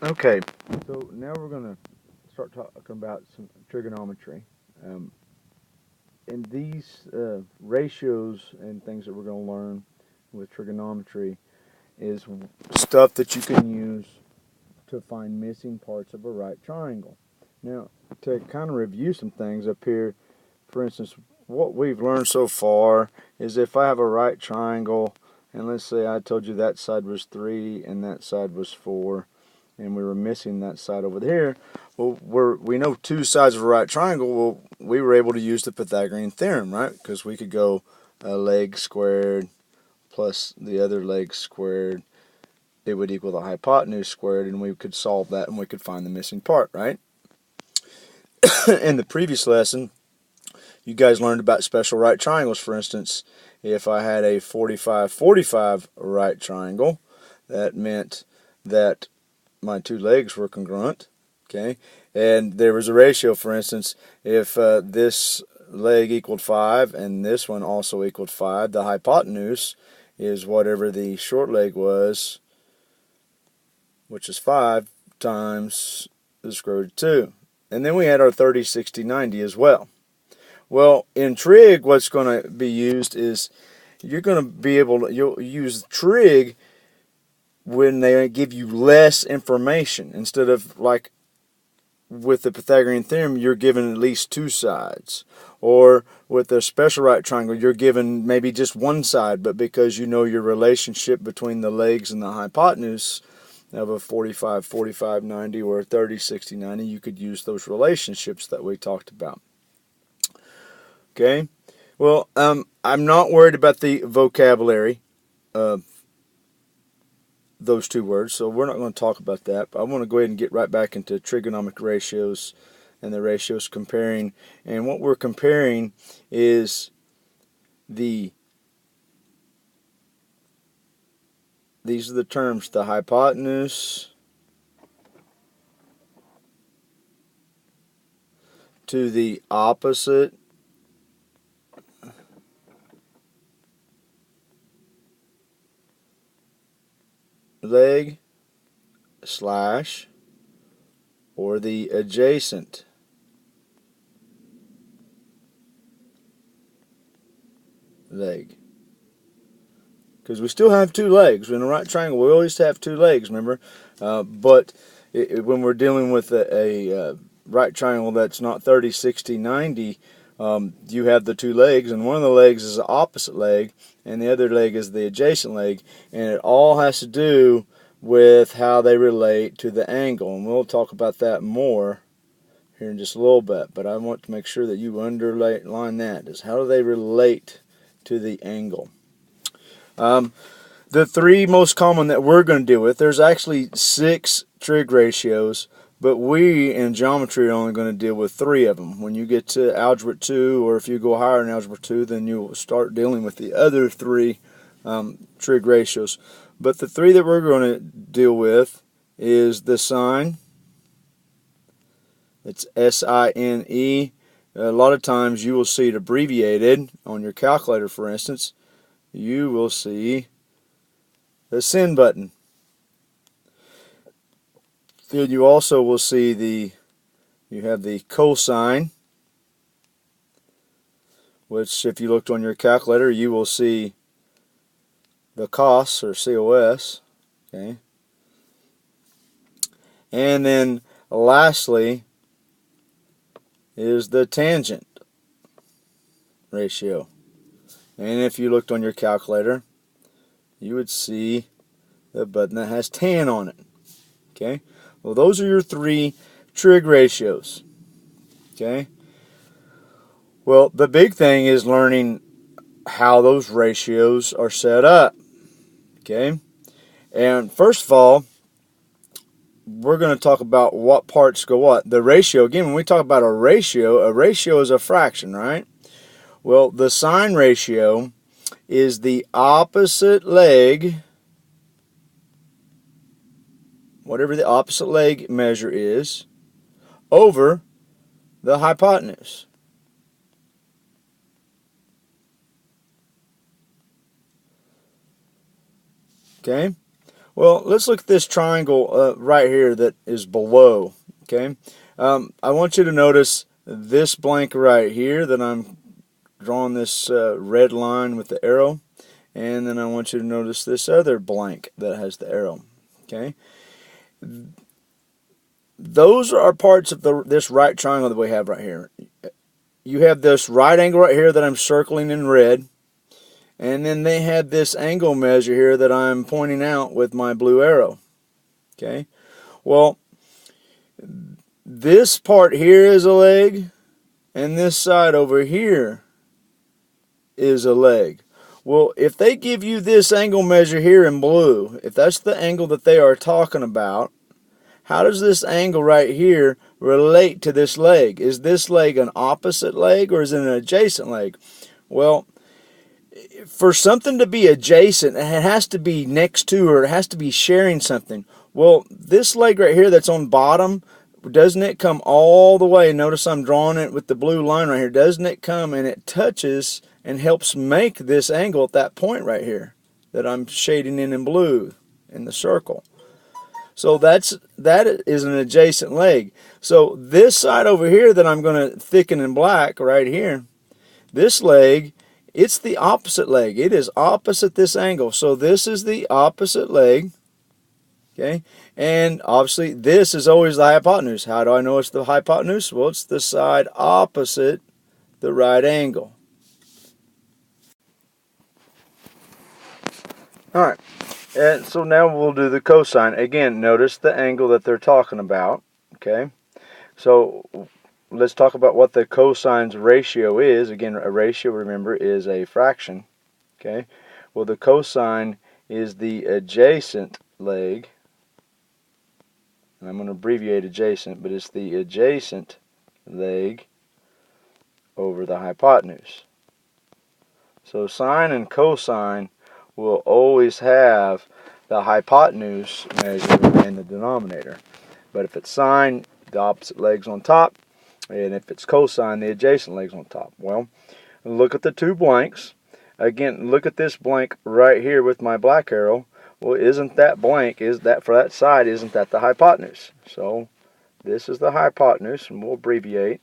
Okay, so now we're going to start talking about some trigonometry. Um, and these ratios and things that we're going to learn with trigonometry is stuff that you can use to find missing parts of a right triangle. Now, to kind of review some things up here, for instance, what we've learned so far is if I have a right triangle, and let's say I told you that side was 3 and that side was 4, and we were missing that side over there. Well, we know two sides of a right triangle. Well, we were able to use the Pythagorean Theorem, right? Because we could go a leg squared plus the other leg squared. It would equal the hypotenuse squared, and we could solve that, and we could find the missing part, right? In the previous lesson, you guys learned about special right triangles. For instance, if I had a 45-45 right triangle, that meant that my two legs were congruent, okay? And there was a ratio, for instance, if this leg equaled 5 and this one also equaled 5, the hypotenuse is whatever the short leg was, which is 5 times the square root of 2. And then we had our 30, 60, 90 as well. Well, in trig, what's going to be used is you're going to be able to, you'll use trig when they give you less information. Instead of, like with the Pythagorean Theorem, you're given at least two sides. Or with the special right triangle, you're given maybe just one side, but because you know your relationship between the legs and the hypotenuse of a 45, 45, 90, or a 30, 60, 90, you could use those relationships that we talked about. Okay? Well, I'm not worried about the vocabulary of those two words, so we're not going to talk about that. But I want to go ahead and get right back into trigonometric ratios and the ratios comparing. And what we're comparing is these are the terms, the hypotenuse to the opposite leg slash or the adjacent leg. Because we still have two legs. In a right triangle, we always have two legs, remember? But when we're dealing with a right triangle that's not 30, 60, 90, you have the two legs, and one of the legs is the opposite leg, and the other leg is the adjacent leg, and it all has to do with how they relate to the angle. And we'll talk about that more here in just a little bit, but I want to make sure that you underline that, is how do they relate to the angle. The three most common that we're going to deal with, there's actually 6 trig ratios, but we in geometry are only going to deal with 3 of them. When you get to Algebra 2, or if you go higher in Algebra 2, then you'll start dealing with the other 3 trig ratios. But the 3 that we're going to deal with is the sine. It's S-I-N-E. A lot of times you will see it abbreviated on your calculator, for instance. You will see the sin button. Then you also will see you have the cosine, which if you looked on your calculator, you will see the cos or COS. Okay. And then lastly is the tangent ratio. And if you looked on your calculator, you would see the button that has tan on it. Okay? Well, those are your 3 trig ratios. Okay? Well, the big thing is learning how those ratios are set up. Okay? And first of all, we're going to talk about what parts go what. The ratio, again, when we talk about a ratio is a fraction, right? Well, the sine ratio is the opposite leg, whatever the opposite leg measure is, over the hypotenuse. Okay? Well, let's look at this triangle right here that is below. Okay, I want you to notice this blank right here that I'm drawing this red line with the arrow, and then I want you to notice this other blank that has the arrow. Okay, those are parts of this right triangle that we have right here. You have this right angle right here that I'm circling in red, and then they had this angle measure here that I'm pointing out with my blue arrow. Okay, well, this part here is a leg, and this side over here is a leg. Well, if they give you this angle measure here in blue, if that's the angle that they are talking about, how does this angle right here relate to this leg? Is this leg an opposite leg or is it an adjacent leg? Well, for something to be adjacent, it has to be next to, or it has to be sharing something. Well, this leg right here that's on bottom, doesn't it come all the way? Notice I'm drawing it with the blue line right here. Doesn't it come and it touches and helps make this angle at that point right here that I'm shading in blue in the circle? So that is an adjacent leg. So this side over here that I'm going to thicken in black right here, this leg, it's the opposite leg. It is opposite this angle. So this is the opposite leg. Okay, and obviously this is always the hypotenuse. How do I know it's the hypotenuse? Well, it's the side opposite the right angle. All right, and so now we'll do the cosine. Again, notice the angle that they're talking about. Okay, so let's talk about what the cosine's ratio is. Again, a ratio, remember, is a fraction. Okay, well, the cosine is the adjacent leg. And I'm going to abbreviate adjacent, but it's the adjacent leg over the hypotenuse. So sine and cosine will always have the hypotenuse measure in the denominator. But if it's sine, the opposite leg's on top, and if it's cosine, the adjacent leg's on top. Well, look at the two blanks. Again, look at this blank right here with my black arrow. Well, isn't that blank, is that for that side, isn't that the hypotenuse? So this is the hypotenuse, and we'll abbreviate.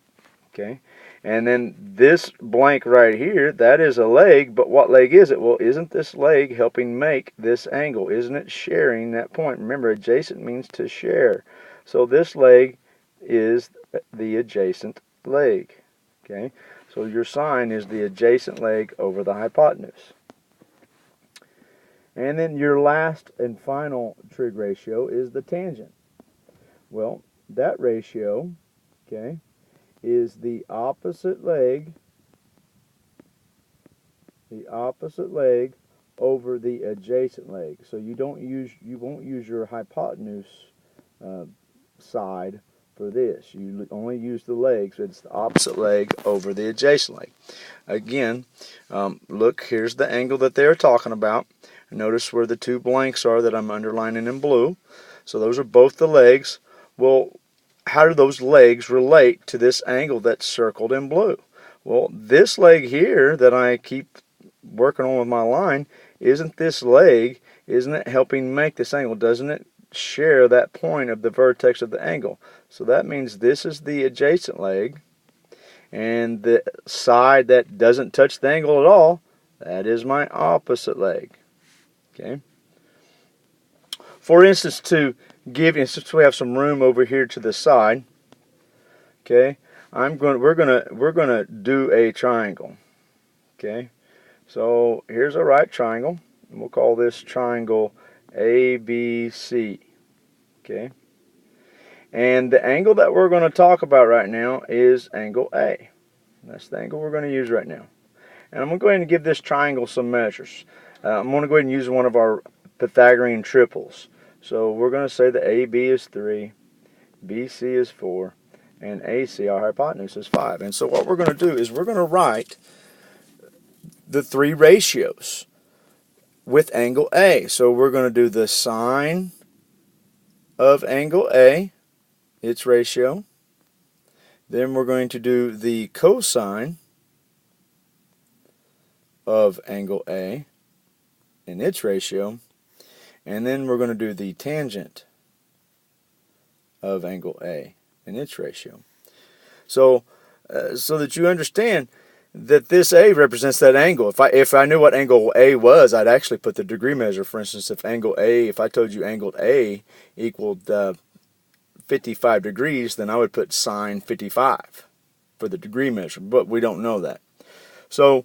Okay, and then this blank right here, that is a leg, but what leg is it? Well, isn't this leg helping make this angle? Isn't it sharing that point? Remember, adjacent means to share. So this leg is the adjacent leg. Okay, so your sine is the adjacent leg over the hypotenuse. And then your last and final trig ratio is the tangent. Well, that ratio, okay, is the opposite leg over the adjacent leg. So you won't use your hypotenuse side for this. You only use the leg, so it's the opposite leg over the adjacent leg. Again, look, here's the angle that they're talking about. Notice where the two blanks are that I'm underlining in blue. So those are both the legs. Well, how do those legs relate to this angle that's circled in blue? Well, this leg here that I keep working on with my line, isn't this leg, isn't it helping make this angle? Doesn't it share that point of the vertex of the angle? So that means this is the adjacent leg, and the side that doesn't touch the angle at all, that is my opposite leg. Okay. For instance, since we have some room over here to the side, okay, we're gonna do a triangle. Okay, so here's a right triangle, and we'll call this triangle ABC. Okay, and the angle that we're going to talk about right now is angle A. That's the angle we're going to use right now. And I'm going to go ahead and give this triangle some measures. I'm going to go ahead and use one of our Pythagorean triples. So we're going to say that AB is 3, BC is 4, and AC, our hypotenuse, is 5. And so what we're going to do is we're going to write the three ratios with angle A. So we're going to do the sine of angle A, its ratio. Then we're going to do the cosine of angle A and its ratio. And then we're going to do the tangent of angle A and its ratio. So, so that you understand that this A represents that angle. If I knew what angle A was, I'd actually put the degree measure. For instance, if I told you angle A equaled 55 degrees, then I would put sine 55 for the degree measure, but we don't know that. So,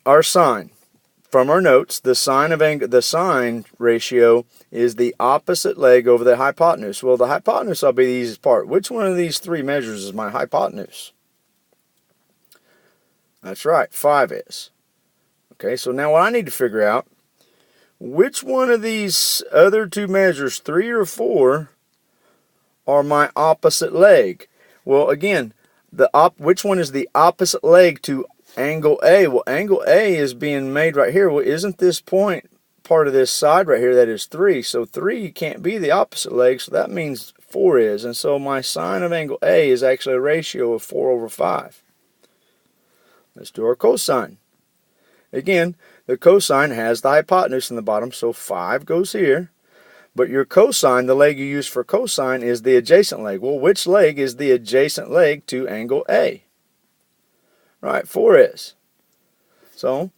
our sine, from our notes, the sine ratio is the opposite leg over the hypotenuse. Well, the hypotenuse will be the easiest part. Which one of these three measures is my hypotenuse? That's right, 5 is. Okay, so now what I need to figure out, which one of these other two measures, 3 or 4, are my opposite leg? Well, again, which one is the opposite leg to angle A? Well, angle A is being made right here. Well, isn't this point part of this side right here that is 3? So 3 can't be the opposite leg, so that means 4 is. And so my sine of angle A is actually a ratio of 4 over 5. Let's do our cosine. Again, the cosine has the hypotenuse in the bottom, so 5 goes here. But your cosine, the leg you use for cosine, is the adjacent leg. Well, which leg is the adjacent leg to angle A? Right, 4 is. So,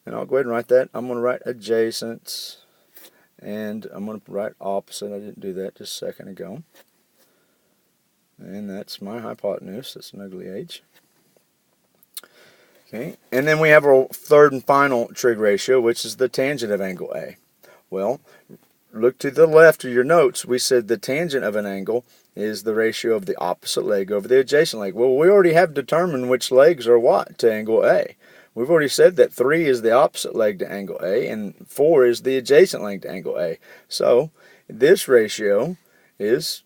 and I'll go ahead and write that. I'm going to write adjacent, and I'm going to write opposite. I didn't do that just a second ago. And that's my hypotenuse. That's an ugly H. Okay, and then we have our third and final trig ratio, which is the tangent of angle A. Well, look to the left of your notes. We said the tangent of an angle is the ratio of the opposite leg over the adjacent leg. Well, we already have determined which legs are what to angle A. We've already said that 3 is the opposite leg to angle A, and 4 is the adjacent leg to angle A. So, this ratio is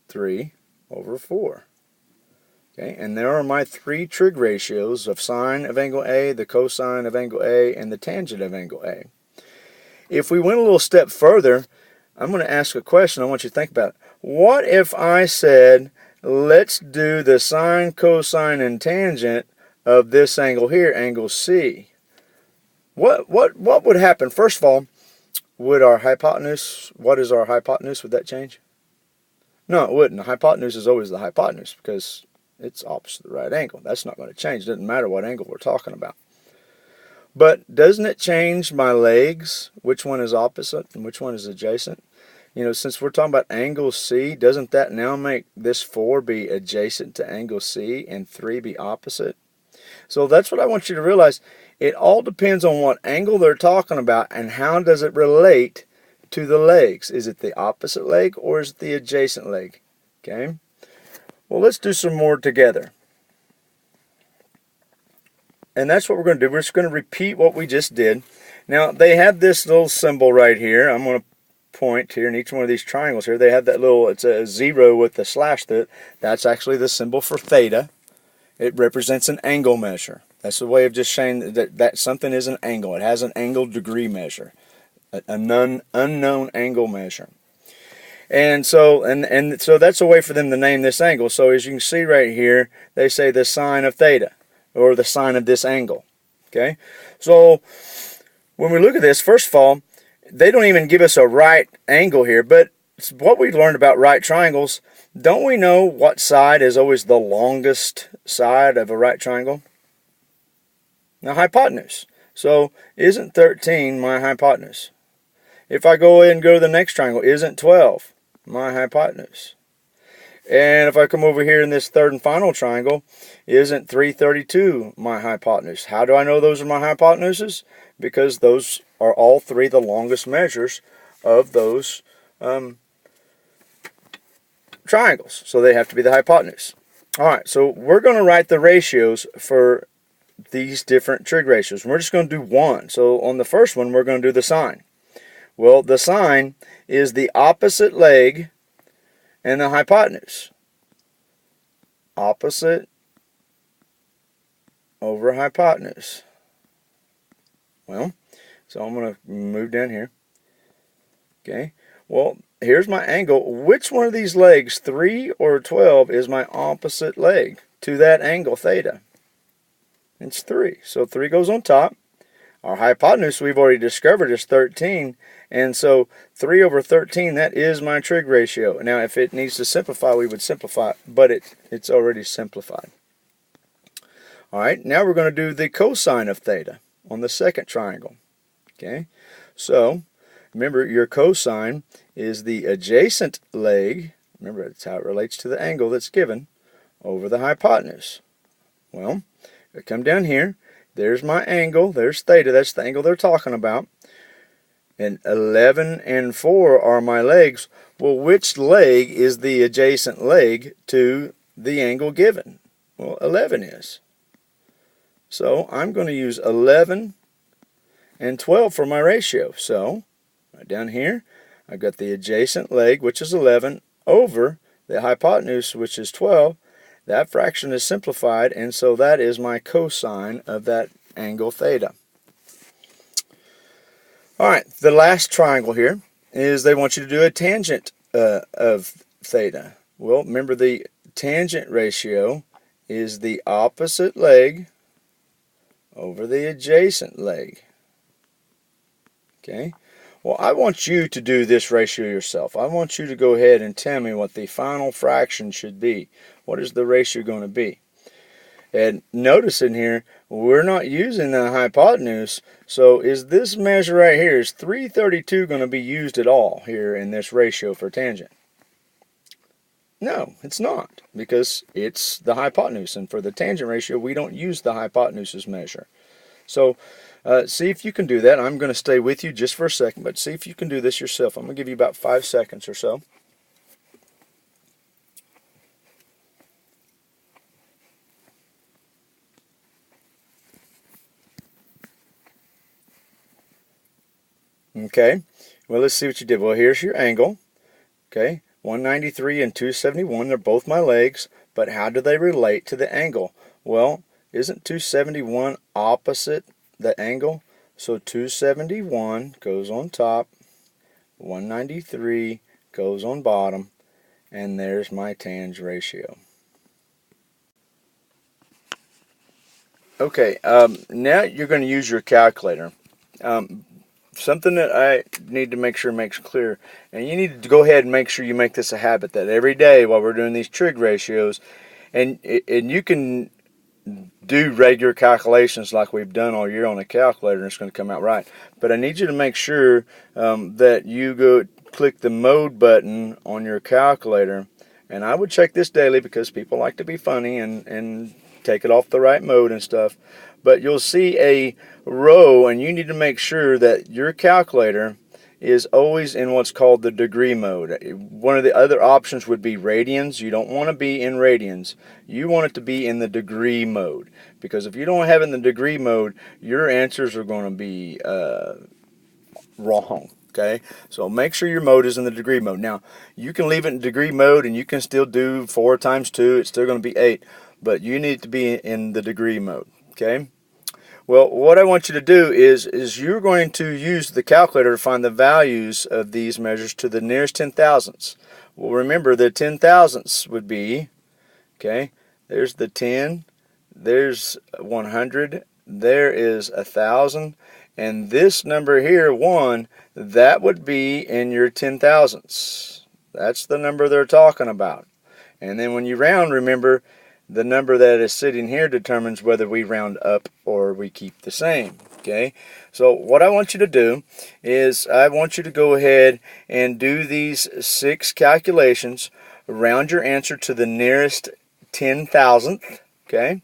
3 over 4. Okay, and there are my 3 trig ratios of sine of angle A, the cosine of angle A, and the tangent of angle A. If we went a little step further, I'm going to ask a question. I want you to think about it. What if I said, let's do the sine, cosine, and tangent of this angle here, angle C? What would happen? First of all, would our hypotenuse, what is our hypotenuse? Would that change? No, it wouldn't. The hypotenuse is always the hypotenuse because it's opposite the right angle. That's not going to change. It doesn't matter what angle we're talking about. But doesn't it change my legs, which one is opposite and which one is adjacent? You know, since we're talking about angle C, doesn't that now make this 4 be adjacent to angle C and 3 be opposite? So that's what I want you to realize. It all depends on what angle they're talking about and how does it relate to the legs. Is it the opposite leg or is it the adjacent leg? Okay. Well, let's do some more together. And that's what we're going to do. We're just going to repeat what we just did. Now, they have this little symbol right here. I'm going to point here in each one of these triangles here. They have that little, it's a 0 with the slash through it. That's actually the symbol for theta. It represents an angle measure. That's the way of just saying that something is an angle. It has an angle degree measure, an unknown angle measure. And so so that's a way for them to name this angle. So as you can see right here, they say the sine of theta, or the sine of this angle. Okay? So when we look at this, first of all, they don't even give us a right angle here, but what we learned about right triangles, don't we know what side is always the longest side of a right triangle? Now, hypotenuse. So isn't 13 my hypotenuse? If I go ahead and go to the next triangle, isn't 12 my hypotenuse? And if I come over here in this third and final triangle, isn't 332 my hypotenuse? How do I know those are my hypotenuses? Because those are all 3 the longest measures of those triangles. So they have to be the hypotenuse. Alright, so we're going to write the ratios for these different trig ratios. We're just going to do one. So on the first one, we're going to do the sine. Well, the sine is the opposite leg and the hypotenuse. Opposite over hypotenuse. Well, so I'm going to move down here. Okay. Well, here's my angle. Which one of these legs, 3 or 12, is my opposite leg to that angle, theta? It's 3. So 3 goes on top. Our hypotenuse we've already discovered is 13, and so 3 over 13, that is my trig ratio. Now if it needs to simplify, we would simplify, but it's already simplified. Alright, now we're going to do the cosine of theta on the second triangle. Okay, so remember your cosine is the adjacent leg, remember that's how it relates to the angle that's given, over the hypotenuse. Well, I come down here, there's my angle, there's theta, that's the angle they're talking about. And 11 and 4 are my legs. Well, which leg is the adjacent leg to the angle given? Well, 11 is. So I'm going to use 11 and 12 for my ratio. So, right down here, I've got the adjacent leg, which is 11, over the hypotenuse, which is 12. That fraction is simplified, and so that is my cosine of that angle theta. Alright, the last triangle here is they want you to do a tangent of theta. Well, remember the tangent ratio is the opposite leg over the adjacent leg. Okay? Well, I want you to do this ratio yourself. I want you to go ahead and tell me what the final fraction should be. What is the ratio going to be? And notice in here, we're not using the hypotenuse, so is this measure right here, is 332 going to be used at all here in this ratio for tangent? No, it's not, because it's the hypotenuse, and for the tangent ratio, we don't use the hypotenuse as measure. So, see if you can do that. I'm going to stay with you just for a second, but see if you can do this yourself. I'm going to give you about 5 seconds or so. Okay, well, let's see what you did. Well, here's your angle. Okay, 193 and 271, they're both my legs, but how do they relate to the angle? Well, isn't 271 opposite the angle? So 271 goes on top, 193 goes on bottom, and there's my tangent ratio. Okay, now you're going to use your calculator. Something that I need to make sure makes clear, and you need to go ahead and make sure you make this a habit, that every day while we're doing these trig ratios, and you can do regular calculations like we've done all year on a calculator and it's going to come out right, but I need you to make sure that you go click the mode button on your calculator, and I would check this daily because people like to be funny and take it off the right mode and stuff. But you'll see a row, and you need to make sure that your calculator is always in what's called the degree mode. One of the other options would be radians. You don't want to be in radians. You want it to be in the degree mode, because if you don't have it in the degree mode, your answers are going to be wrong. Okay, so make sure your mode is in the degree mode. Now, you can leave it in degree mode and you can still do 4 times 2. It's still going to be 8, but you need to be in the degree mode. Okay. Well, what I want you to do is you're going to use the calculator to find the values of these measures to the nearest 10,000ths. Well, remember the 10,000ths would be, okay, there's the 10, there's 100, there is 1,000, and this number here, 1, that would be in your 10,000ths. That's the number they're talking about. And then when you round, remember, the number that is sitting here determines whether we round up or we keep the same. Okay, so what I want you to do is I want you to go ahead and do these 6 calculations, round your answer to the nearest 10,000th. Okay,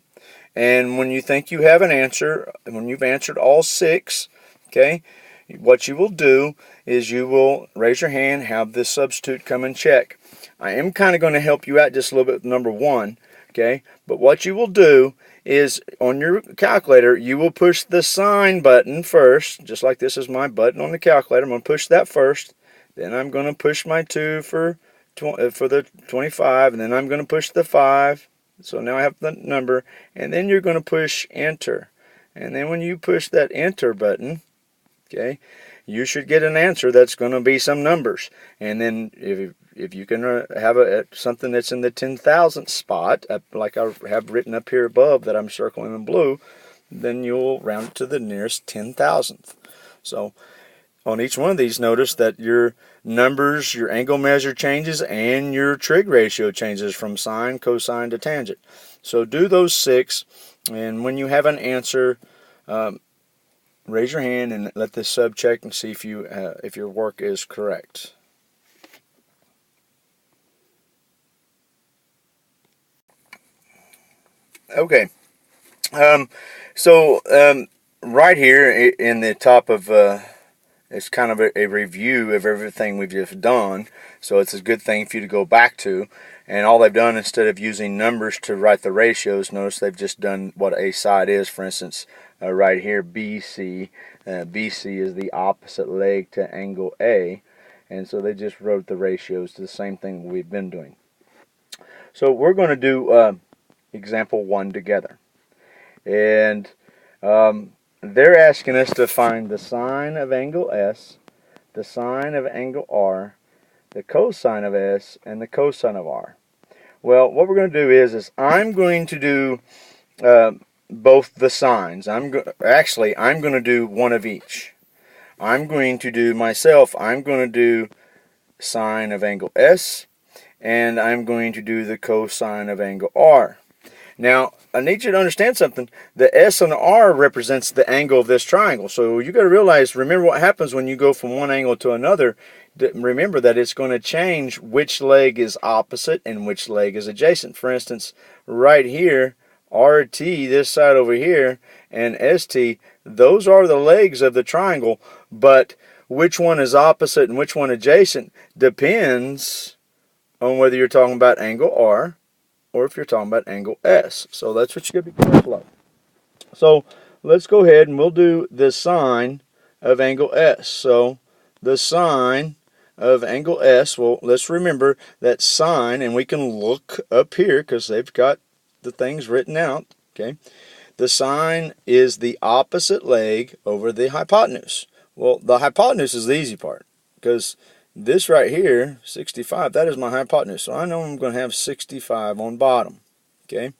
and when you think you have an answer, when you've answered all 6, okay, what you will do is you will raise your hand, have the substitute come and check. I am kind of going to help you out just a little bit with number 1. Okay, but what you will do is on your calculator, you will push the sign button first, just like this is my button on the calculator. I'm going to push that first. Then I'm going to push my 2 for the 25, and then I'm going to push the 5. So now I have the number, and then you're going to push enter. And then when you push that enter button, okay, you should get an answer that's going to be some numbers. And then if you can have something that's in the 10,000th spot, like I have written up here above that I'm circling in blue, then you'll round it to the nearest 10,000th. So on each one of these, notice that your numbers, your angle measure changes, and your trig ratio changes from sine, cosine to tangent. So do those 6, and when you have an answer, raise your hand and let the sub check and see if your work is correct. Okay. Right here in the top of it's kind of a review of everything we've just done, so it's a good thing for you to go back to. And all they've done, instead of using numbers to write the ratios, notice they've just done what a side is. For instance, right here, BC. BC is the opposite leg to angle A, and so they just wrote the ratios to the same thing we've been doing. So we're going to do example 1 together. And they're asking us to find the sine of angle S, the sine of angle R, the cosine of S, and the cosine of R. Well, what we're going to do is I'm going to do both the sines. I'm going to do one of each. I'm going to do sine of angle S, and I'm going to do the cosine of angle R. Now, I need you to understand something. The S and the R represents the angle of this triangle. So you got to realize, remember what happens when you go from one angle to another. Remember that it's going to change which leg is opposite and which leg is adjacent. For instance, right here, RT, this side over here, and ST, those are the legs of the triangle. But which one is opposite and which one adjacent depends on whether you're talking about angle R or if you're talking about angle S. So that's what you got to be careful of. So let's go ahead and we'll do the sine of angle S. So the sine of angle S, well, let's remember that sine, and we can look up here because they've got the things written out, okay? The sine is the opposite leg over the hypotenuse. Well, the hypotenuse is the easy part because this right here, 65, that is my hypotenuse. So I know I'm going to have 65 on bottom. Okay.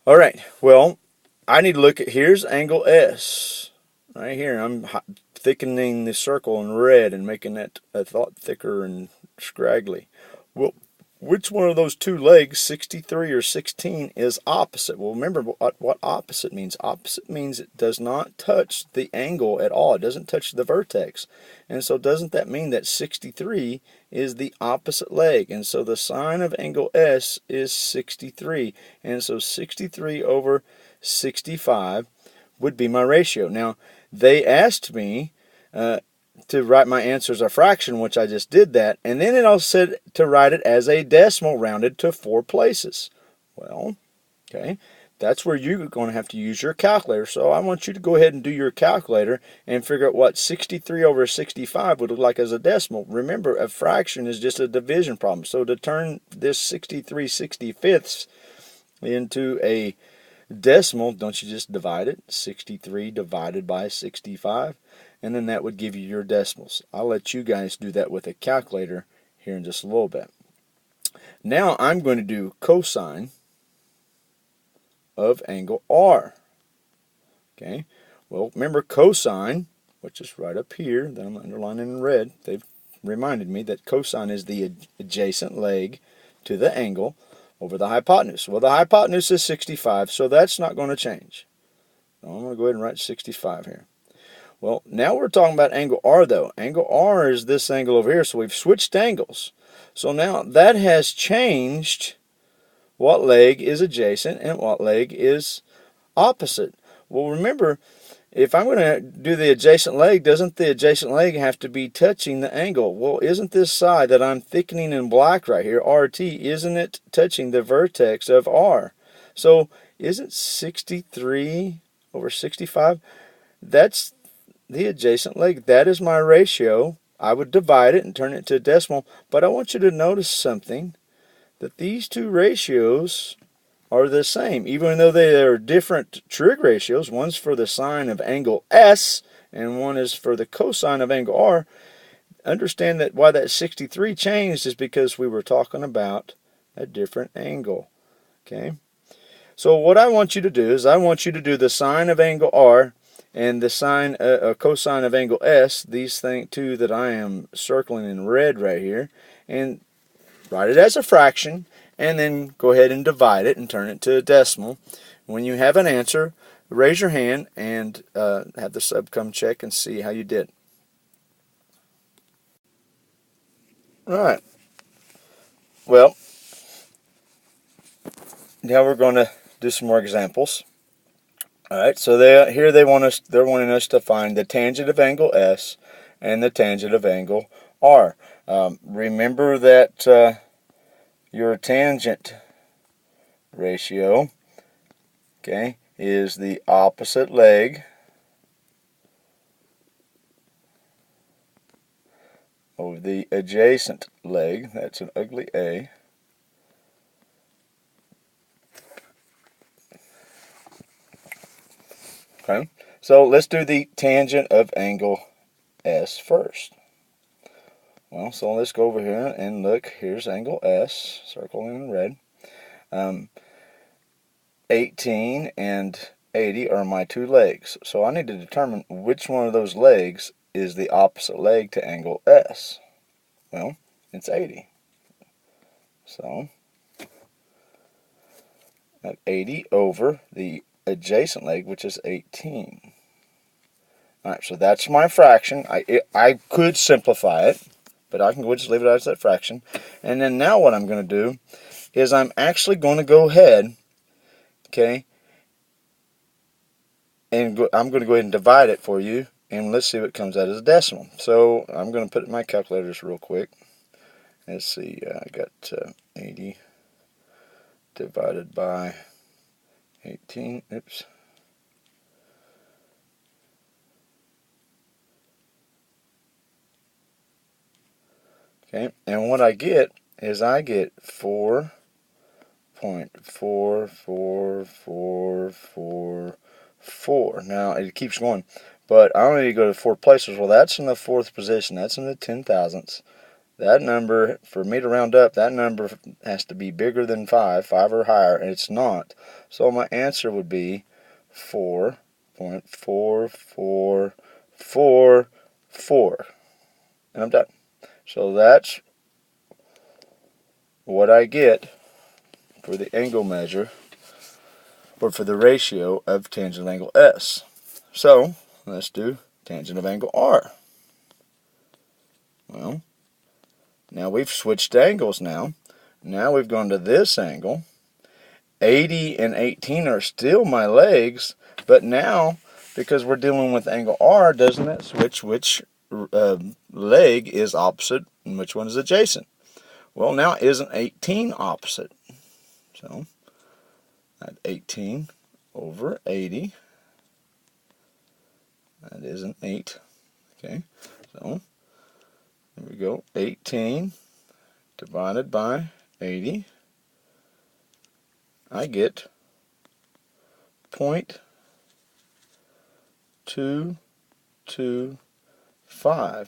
All right. Well, I need to look at, here's angle S. Right here, I'm thickening the circle in red and making that a thought thicker and scraggly. Well, which one of those two legs, 63 or 16, is opposite? Well, remember what opposite means. Opposite means it does not touch the angle at all. It doesn't touch the vertex. And so doesn't that mean that 63 is the opposite leg? And so the sine of angle S is 63. And so 63 over 65 would be my ratio. Now, they asked me to write my answer as a fraction, which I just did that, and then it also said to write it as a decimal rounded to 4 places. Well, okay, that's where you're going to have to use your calculator. So I want you to go ahead and do your calculator and figure out what 63 over 65 would look like as a decimal. Remember, a fraction is just a division problem. So to turn this 63 65ths into a decimal, don't you just divide it? 63 divided by 65. And then that would give you your decimals. I'll let you guys do that with a calculator here in just a little bit. Now I'm going to do cosine of angle R. Okay, well, remember cosine, which is right up here, that I'm underlining in red. They've reminded me that cosine is the adjacent leg to the angle over the hypotenuse. Well, the hypotenuse is 65, so that's not going to change. So I'm going to go ahead and write 65 here. Well, now we're talking about angle R, though. Angle R is this angle over here, so we've switched angles. So now that has changed what leg is adjacent and what leg is opposite. Well, remember, if I'm going to do the adjacent leg, doesn't the adjacent leg have to be touching the angle? Well, isn't this side that I'm thickening in black right here, RT, isn't it touching the vertex of R? So isn't 63 over 65? That's the adjacent leg. That is my ratio. I would divide it and turn it to a decimal, but I want you to notice something, that these two ratios are the same, even though they are different trig ratios. One's for the sine of angle S and one is for the cosine of angle R. Understand that why that 63 changed is because we were talking about a different angle. Okay, So what I want you to do is I want you to do the sine of angle R and the cosine of angle S, these two that I am circling in red right here, and write it as a fraction, and then go ahead and divide it and turn it to a decimal. When you have an answer, raise your hand and have the sub come check and see how you did. All right. Well, now we're going to do some more examples. All right. So they're wanting us to find the tangent of angle S and the tangent of angle R. Remember that your tangent ratio, okay, is the opposite leg over the adjacent leg. That's an ugly A. Okay, so let's do the tangent of angle S first. Well, so let's go over here and look. Here's angle S, circled in red. 18 and 80 are my two legs. So I need to determine which one of those legs is the opposite leg to angle S. Well, it's 80. So I have 80 over the adjacent leg, which is 18. Alright, so that's my fraction. I could simplify it, but I can just leave it as that fraction. And then now what I'm going to do is I'm actually going to go ahead, okay, and I'm going to go ahead and divide it for you, and let's see what comes out as a decimal. So I'm going to put it in my calculators real quick. Let's see, I got 80 divided by 18. Oops. Okay, and what I get is I get 4.44444. Now it keeps going, but I only need to go to 4 places. Well, that's in the 4th position. That's in the 10,000ths. That number, for me to round up, that number has to be bigger than 5 or higher, and it's not. So my answer would be 4.4444, and I'm done. So that's what I get for the angle measure, or for the ratio of tangent angle S. So let's do tangent of angle R. Well, now we've switched angles now. Now we've gone to this angle. 80 and 18 are still my legs, but now, because we're dealing with angle R, doesn't that switch which leg is opposite and which one is adjacent? Well, now isn't 18 opposite? So I have 18 over 80. That is an 8. Okay, so there we go. 18 divided by 80. I get 0.225.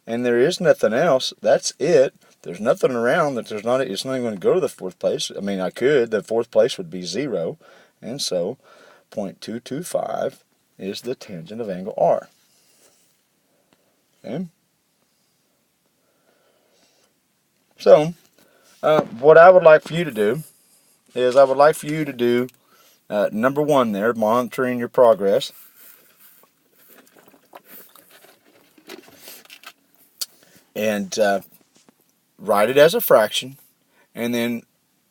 And there is nothing else. That's it. There's nothing around that it's not even going to go to the 4th place. I mean, I could. The 4th place would be 0. And so 0.225 is the tangent of angle R. Okay. So what I would like for you to do is I would like for you to do number 1 there, monitoring your progress. And write it as a fraction, and then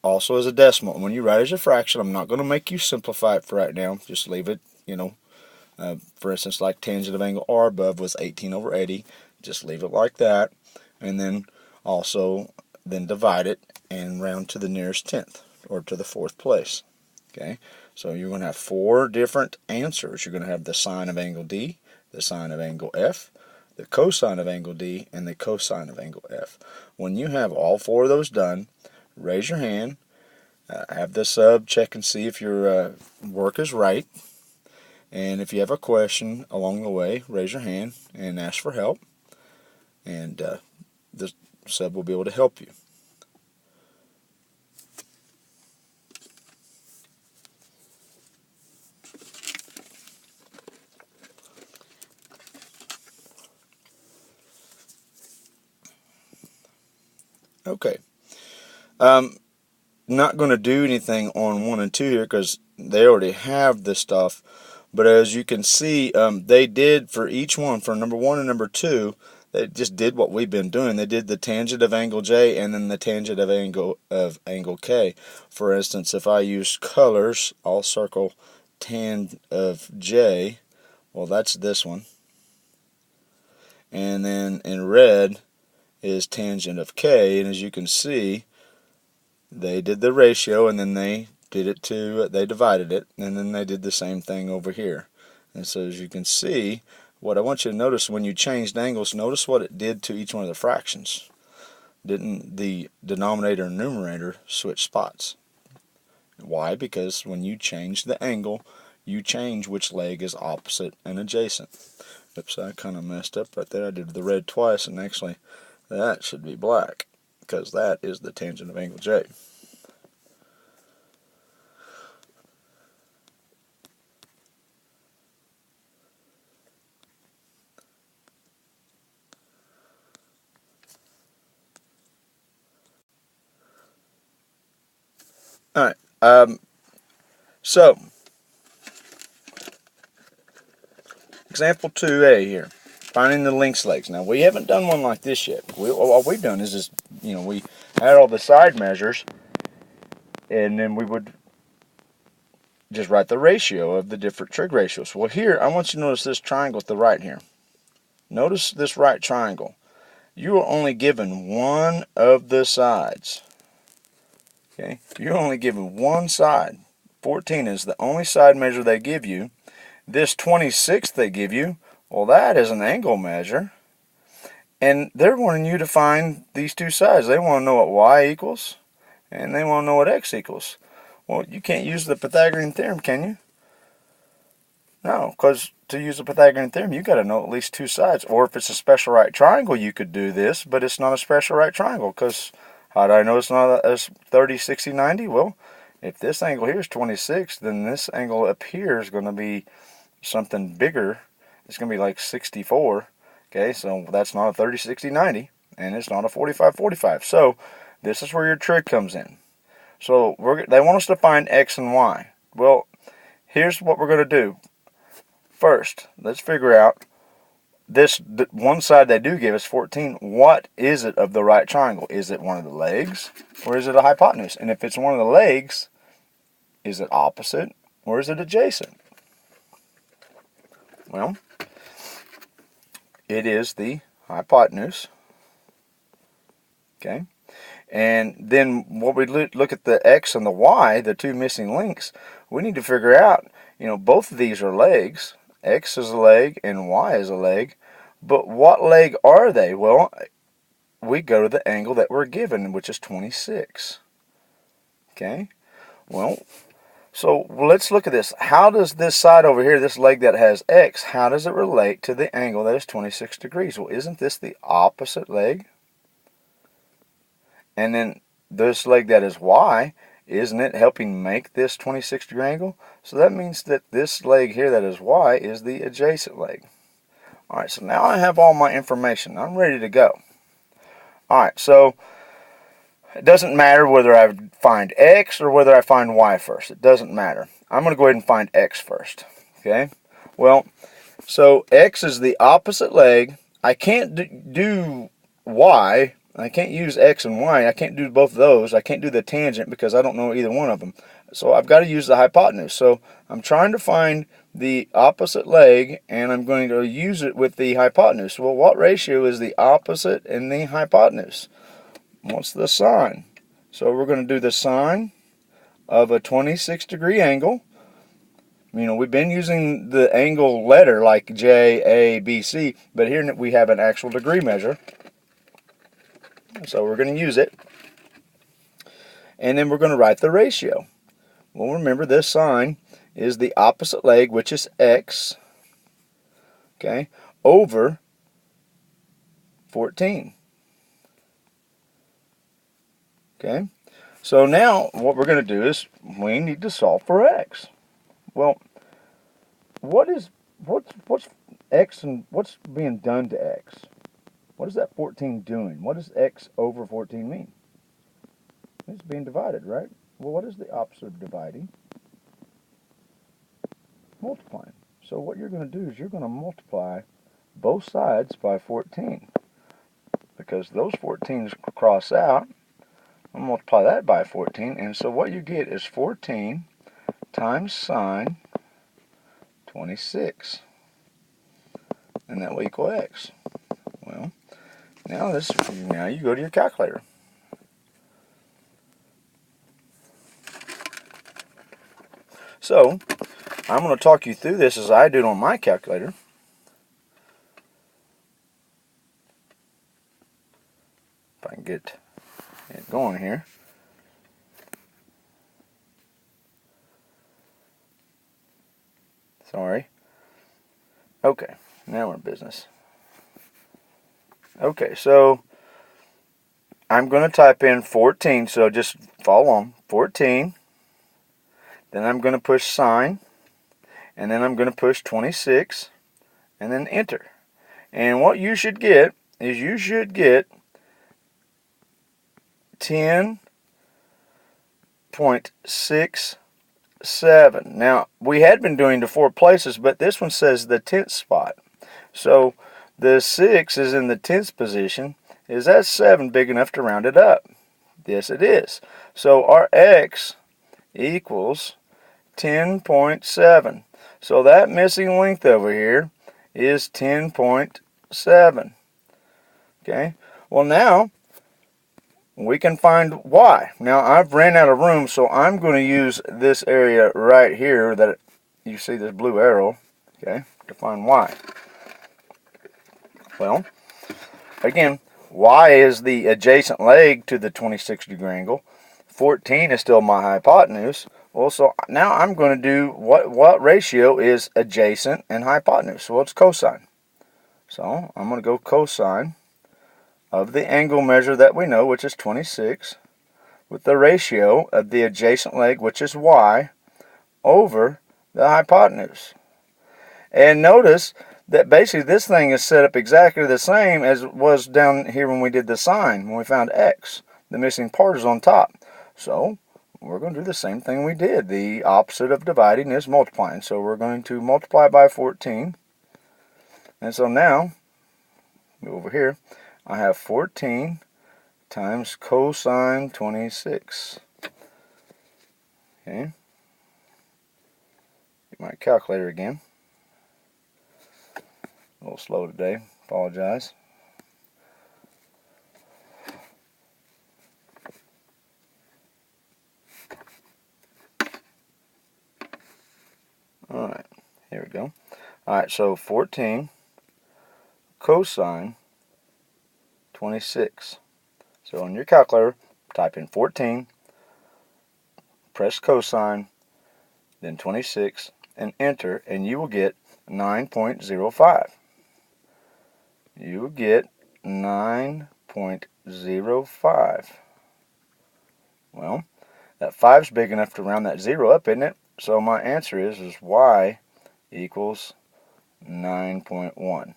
also as a decimal. And when you write it as a fraction, I'm not going to make you simplify it for right now. Just leave it, for instance, like tangent of angle R above was 18 over 80. Just leave it like that, and then also then divide it and round to the nearest 10th, or to the 4th place. Okay, so you're going to have 4 different answers. You're going to have the sine of angle D, the sine of angle F, the cosine of angle D, and the cosine of angle F. When you have all 4 of those done, raise your hand, have the sub check and see if your work is right, and if you have a question along the way, raise your hand and ask for help, and the sub will be able to help you. Okay. Not going to do anything on 1 and 2 here because they already have this stuff. But as you can see, they did for each one, for number 1 and number 2, they just did what we've been doing. They did the tangent of angle J and then the tangent of angle K. For instance, if I use colors, I'll circle tan of J. Well, that's this one. And then in red is tangent of K. And as you can see, they did the ratio and then they divided it, and then they did the same thing over here. And so as you can see, what I want you to notice when you changed angles, notice what it did to each one of the fractions. Didn't the denominator and numerator switch spots? Why? Because when you change the angle, you change which leg is opposite and adjacent. Oops, I kind of messed up right there. I did the red twice, and actually that should be black, because that is the tangent of angle J. Alright, so example 2a here, finding the lengths legs. Now we haven't done one like this yet. What we've done is just, we had all the side measures, and then we would just write the ratio of the different trig ratios. Well, here I want you to notice this triangle at the right here. Notice this right triangle. You are only given one of the sides. Okay, you're only given one side. 14 is the only side measure they give you. This 26 they give you, well, that is an angle measure. And they're wanting you to find these two sides. They want to know what y equals, and they want to know what x equals. Well, you can't use the Pythagorean Theorem, can you? No, because to use the Pythagorean Theorem, you got to know at least two sides. Or if it's a special right triangle, you could do this, but it's not a special right triangle, because how do I know it's not a 30, 60, 90? Well, if this angle here is 26, then this angle up here is going to be something bigger. It's going to be like 64. Okay, so that's not a 30, 60, 90, and it's not a 45, 45. So this is where your trig comes in. So they want us to find x and y. Well, here's what we're going to do. First, let's figure out this one side they do give us, 14. What is it of the right triangle? Is it one of the legs, or is it a hypotenuse? And if it's one of the legs, is it opposite or is it adjacent? Well, it is the hypotenuse. Okay, and then what we look at the x and the y, the two missing links. We need to figure out, both of these are legs. X is a leg and y is a leg, but what leg are they? Well, we go to the angle that we're given, which is 26. Okay, well, so let's look at this. How does this side over here, this leg that has x, how does it relate to the angle that is 26 degrees? Well, isn't this the opposite leg? And then this leg that is y, isn't it helping make this 26 degree angle? So that means that this leg here that is y is the adjacent leg. Alright, so now I have all my information. I'm ready to go. Alright, so it doesn't matter whether I find x or whether I find y first. It doesn't matter. I'm going to go ahead and find x first. Okay? Well, so x is the opposite leg. I can't do y. I can't use x and y. I can't do both of those. I can't do the tangent because I don't know either one of them. So I've got to use the hypotenuse. So I'm trying to find the opposite leg, and I'm going to use it with the hypotenuse. Well, what ratio is the opposite and the hypotenuse? What's the sine? So we're going to do the sine of a 26 degree angle. We've been using the angle letter like J, A, B, C, but here we have an actual degree measure. So we're going to use it. And then we're going to write the ratio. Well, remember this sine is the opposite leg, which is x, okay, over 14. Okay, so now what we're going to do is we need to solve for x. Well, what's x and what's being done to x? what is that 14 doing? What does x over 14 mean? It's being divided, right? Well, what is the opposite of dividing? Multiplying. So what you're going to do is you're going to multiply both sides by 14. Because those 14s cross out, I'll multiply that by 14, and so what you get is 14 times sine 26. And that will equal x. Well, now you go to your calculator. So, I'm going to talk you through this as I do it on my calculator. If I can get it going here. Sorry. Okay, now we're in business. Okay, so I'm going to type in 14, so just follow on. 14. Then I'm going to push sine. And then I'm going to push 26. And then enter. And what you should get is 10.67. Now, we had been doing the 4 places, but this one says the 10th spot. So, the 6 is in the 10th position. Is that 7 big enough to round it up? Yes, it is. So, our x equals 10.7. So, that missing length over here is 10.7. Okay? Well, now, we can find y. Now, I've ran out of room, so I'm going to use this area right here that you see this blue arrow, okay, to find y. Well, again, y is the adjacent leg to the 26-degree angle. 14 is still my hypotenuse. Well, so now I'm going to do what ratio is adjacent and hypotenuse. So it's cosine. So I'm going to go cosine of the angle measure that we know, which is 26, with the ratio of the adjacent leg, which is y, over the hypotenuse. And notice that basically this thing is set up exactly the same as it was down here when we did the sine, when we found x. The missing part is on top. So we're going to do the same thing we did. The opposite of dividing is multiplying. So we're going to multiply by 14. And so now, go over here, I have 14 times cosine 26. Okay. Get my calculator again. A little slow today. Apologize. Alright, here we go. Alright, so 14 cosine 26. So on your calculator, type in 14, press cosine, then 26, and enter, and you will get 9.05. You will get 9.05. Well, that 5 is big enough to round that 0 up, isn't it? So my answer is y equals 9.1.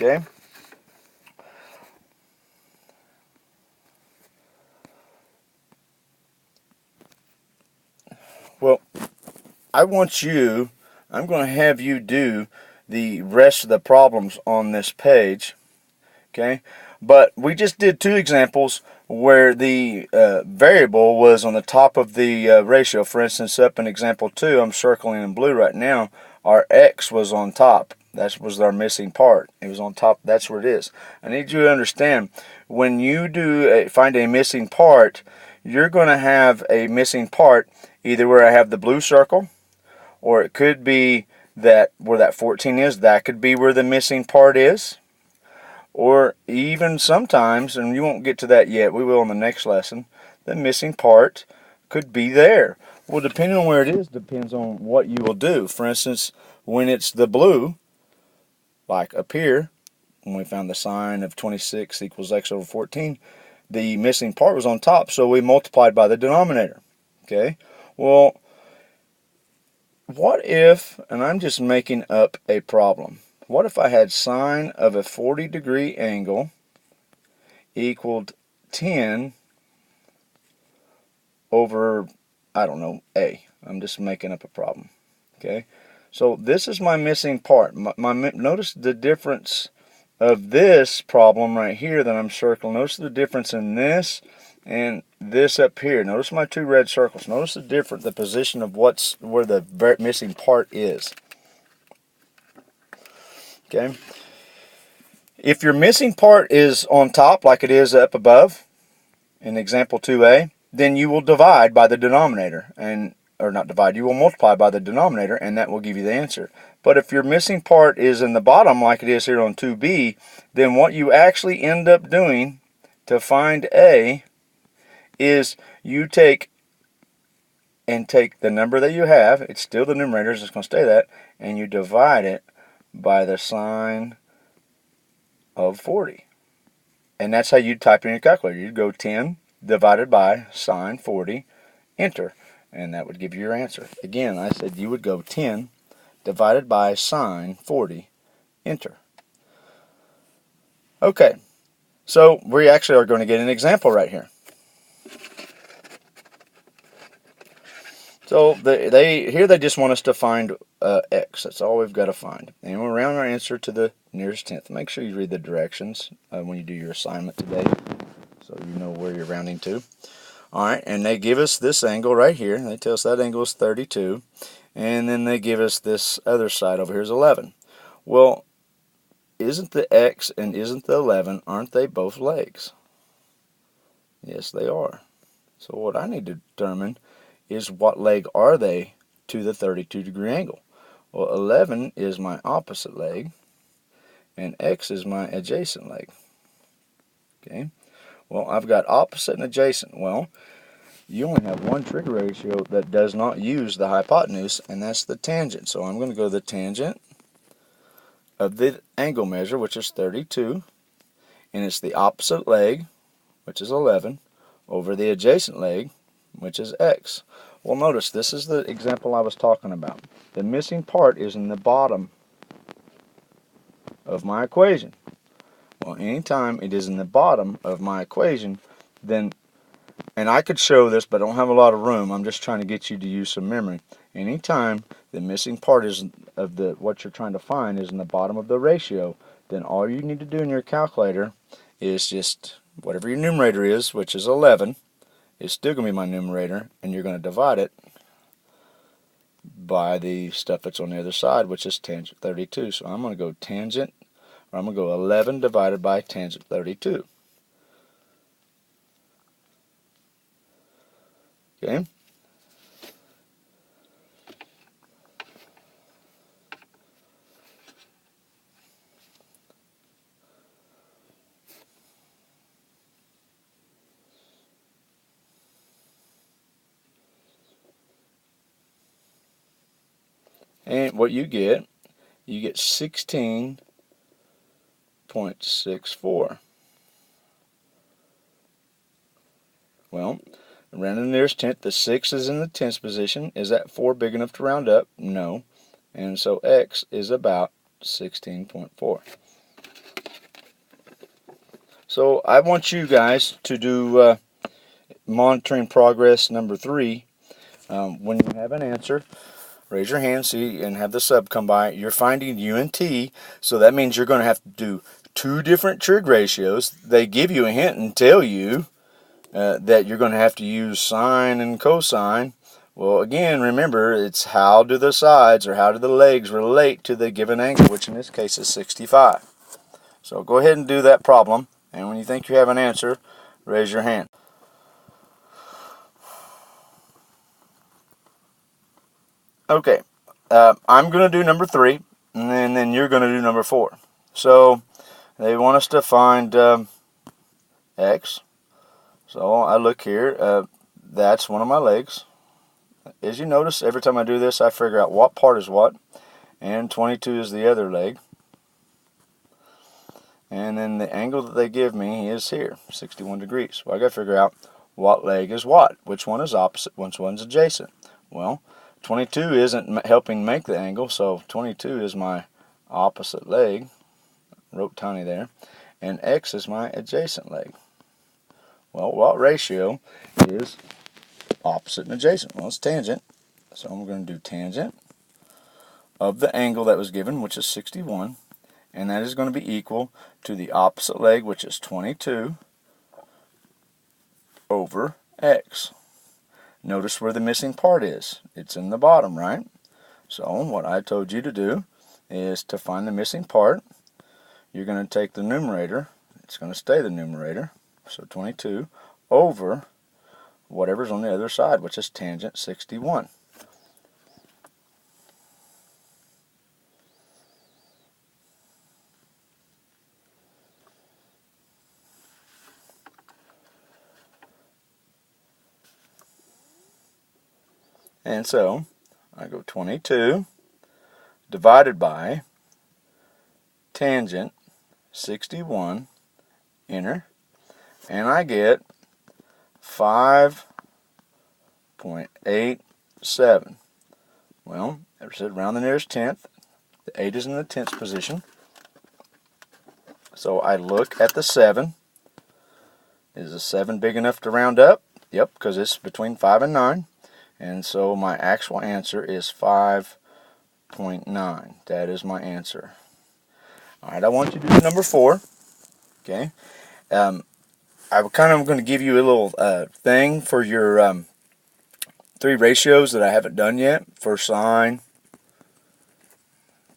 Okay? Well, I'm going to have you do the rest of the problems on this page. Okay? But we just did 2 examples where the variable was on the top of the ratio. For instance, up in example 2, I'm circling in blue right now, our x was on top. That was our missing part. It was on top. That's where it is. I need you to understand, when you find a missing part, you're going to have a missing part either where I have the blue circle, or it could be that where that 14 is, that could be where the missing part is. Or even sometimes, and you won't get to that yet, we will in the next lesson, the missing part could be there. Well, depending on where it is, depends on what you will do. For instance, when it's the blue, like up here, when we found the sine of 26 equals x over 14, the missing part was on top, so we multiplied by the denominator. Okay? Well, what if, and I'm just making up a problem, what if I had sine of a 40-degree angle equaled 10 over, I don't know, A. I'm just making up a problem. Okay, so this is my missing part. Notice the difference of this problem right here that I'm circling. Notice the difference in this and this up here. Notice my two red circles. Notice the position of where the missing part is. Okay, if your missing part is on top like it is up above in example 2a, then you will divide by the denominator, or not divide, you will multiply by the denominator, and that will give you the answer. But if your missing part is in the bottom like it is here on 2b, then what you actually end up doing to find a is you take the number that you have, it's still the numerator, it's going to stay that, and you divide it by the sine of 40. And that's how you type in your calculator. You'd go 10 divided by sine 40, enter, and that would give you your answer. Again, I said you would go 10 divided by sine 40, enter. Okay, so we actually are going to get an example right here. So here they just want us to find x. That's all we've got to find. And we'll round our answer to the nearest tenth. Make sure you read the directions when you do your assignment today, so you know where you're rounding to. Alright, and they give us this angle right here. They tell us that angle is 32. And then they give us this other side over here is 11. Well, isn't the x and isn't the 11, aren't they both legs? Yes, they are. So what I need to determine is what leg are they to the 32-degree angle. Well, 11 is my opposite leg, and x is my adjacent leg. Okay. Well, I've got opposite and adjacent. Well, you only have one trig ratio that does not use the hypotenuse, and that's the tangent. So I'm going to go to the tangent of the angle measure, which is 32, and it's the opposite leg, which is 11, over the adjacent leg, which is x. Well, notice this is the example I was talking about. The missing part is in the bottom of my equation. Well, anytime it is in the bottom of my equation, then, and I could show this, but I don't have a lot of room. I'm just trying to get you to use some memory. Anytime the missing part is what you're trying to find is in the bottom of the ratio, then all you need to do in your calculator is just whatever your numerator is, which is 11, is still going to be my numerator, and you're going to divide it by the stuff that's on the other side, which is tangent 32. So I'm going to go tangent, or I'm going to go 11 divided by tangent 32. Okay. And what you get 16.64. Well, round to the nearest tenth, the 6 is in the tens position. Is that 4 big enough to round up? No. And so x is about 16.4. So I want you guys to do monitoring progress number 3. When you have an answer, raise your hand, see, and have the sub come by. You're finding U and T, so that means you're going to have to do 2 different trig ratios. They give you a hint and tell you that you're going to have to use sine and cosine. Well, again, remember, it's how do the sides or how do the legs relate to the given angle, which in this case is 65. So go ahead and do that problem, and when you think you have an answer, raise your hand. Okay, I'm going to do number 3, and then you're going to do number 4. So they want us to find x. So I look here, that's one of my legs. As you notice, every time I do this, I figure out what part is what, and 22 is the other leg. And then the angle that they give me is here, 61 degrees. Well, I got to figure out what leg is what, which one is opposite, which one's adjacent. Well, 22 isn't helping make the angle, so 22 is my opposite leg, wrote tiny there, and x is my adjacent leg. Well, what ratio is opposite and adjacent? Well, it's tangent, so I'm going to do tangent of the angle that was given, which is 61, and that is going to be equal to the opposite leg, which is 22, over x. Notice where the missing part is. It's in the bottom, right? So what I told you to do is to find the missing part. You're going to take the numerator. It's going to stay the numerator. So 22 over whatever's on the other side, which is tangent 61. And so I go 22 divided by tangent 61, enter, and I get 5.87. Well, I said round the nearest tenth. The 8 is in the tenth position. So I look at the 7. Is the 7 big enough to round up? Yep, because it's between 5 and 9. And so my actual answer is 5.9. That is my answer. Alright, I want you to do number 4. Okay. I'm kind of going to give you a little thing for your 3 ratios that I haven't done yet, for sine,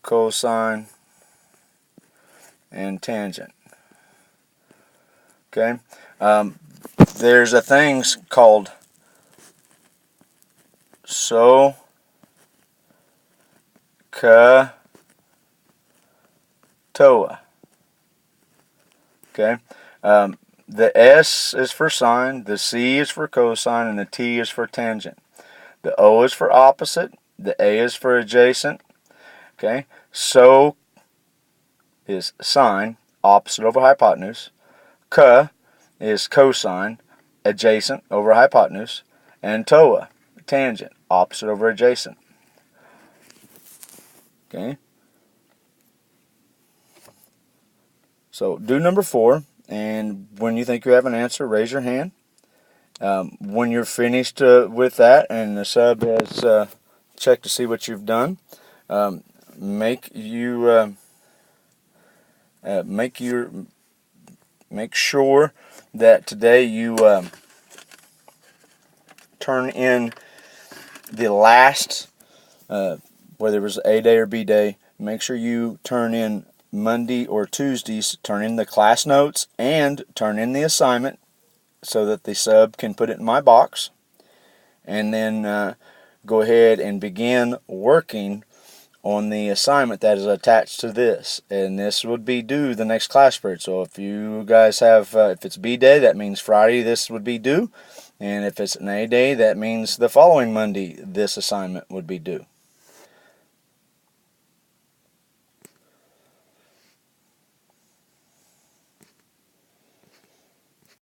cosine, and tangent. Okay. There's a things called toa. Okay. The S is for sine, the C is for cosine, and the T is for tangent. The O is for opposite, the A is for adjacent. Okay. So is sine, opposite over hypotenuse. K is cosine, adjacent over hypotenuse. And toa, tangent, opposite over adjacent. Okay. So do number 4, and when you think you have an answer, raise your hand. When you're finished with that, and the sub has checked to see what you've done, make sure that today you turn in the last, whether it was A day or B day, make sure you turn in Monday or Tuesdays, turn in the class notes and turn in the assignment so that the sub can put it in my box, and then go ahead and begin working on the assignment that is attached to this, and this would be due the next class period. So if you guys have, if it's B day, that means Friday this would be due, and if it's an A day, that means the following Monday this assignment would be due.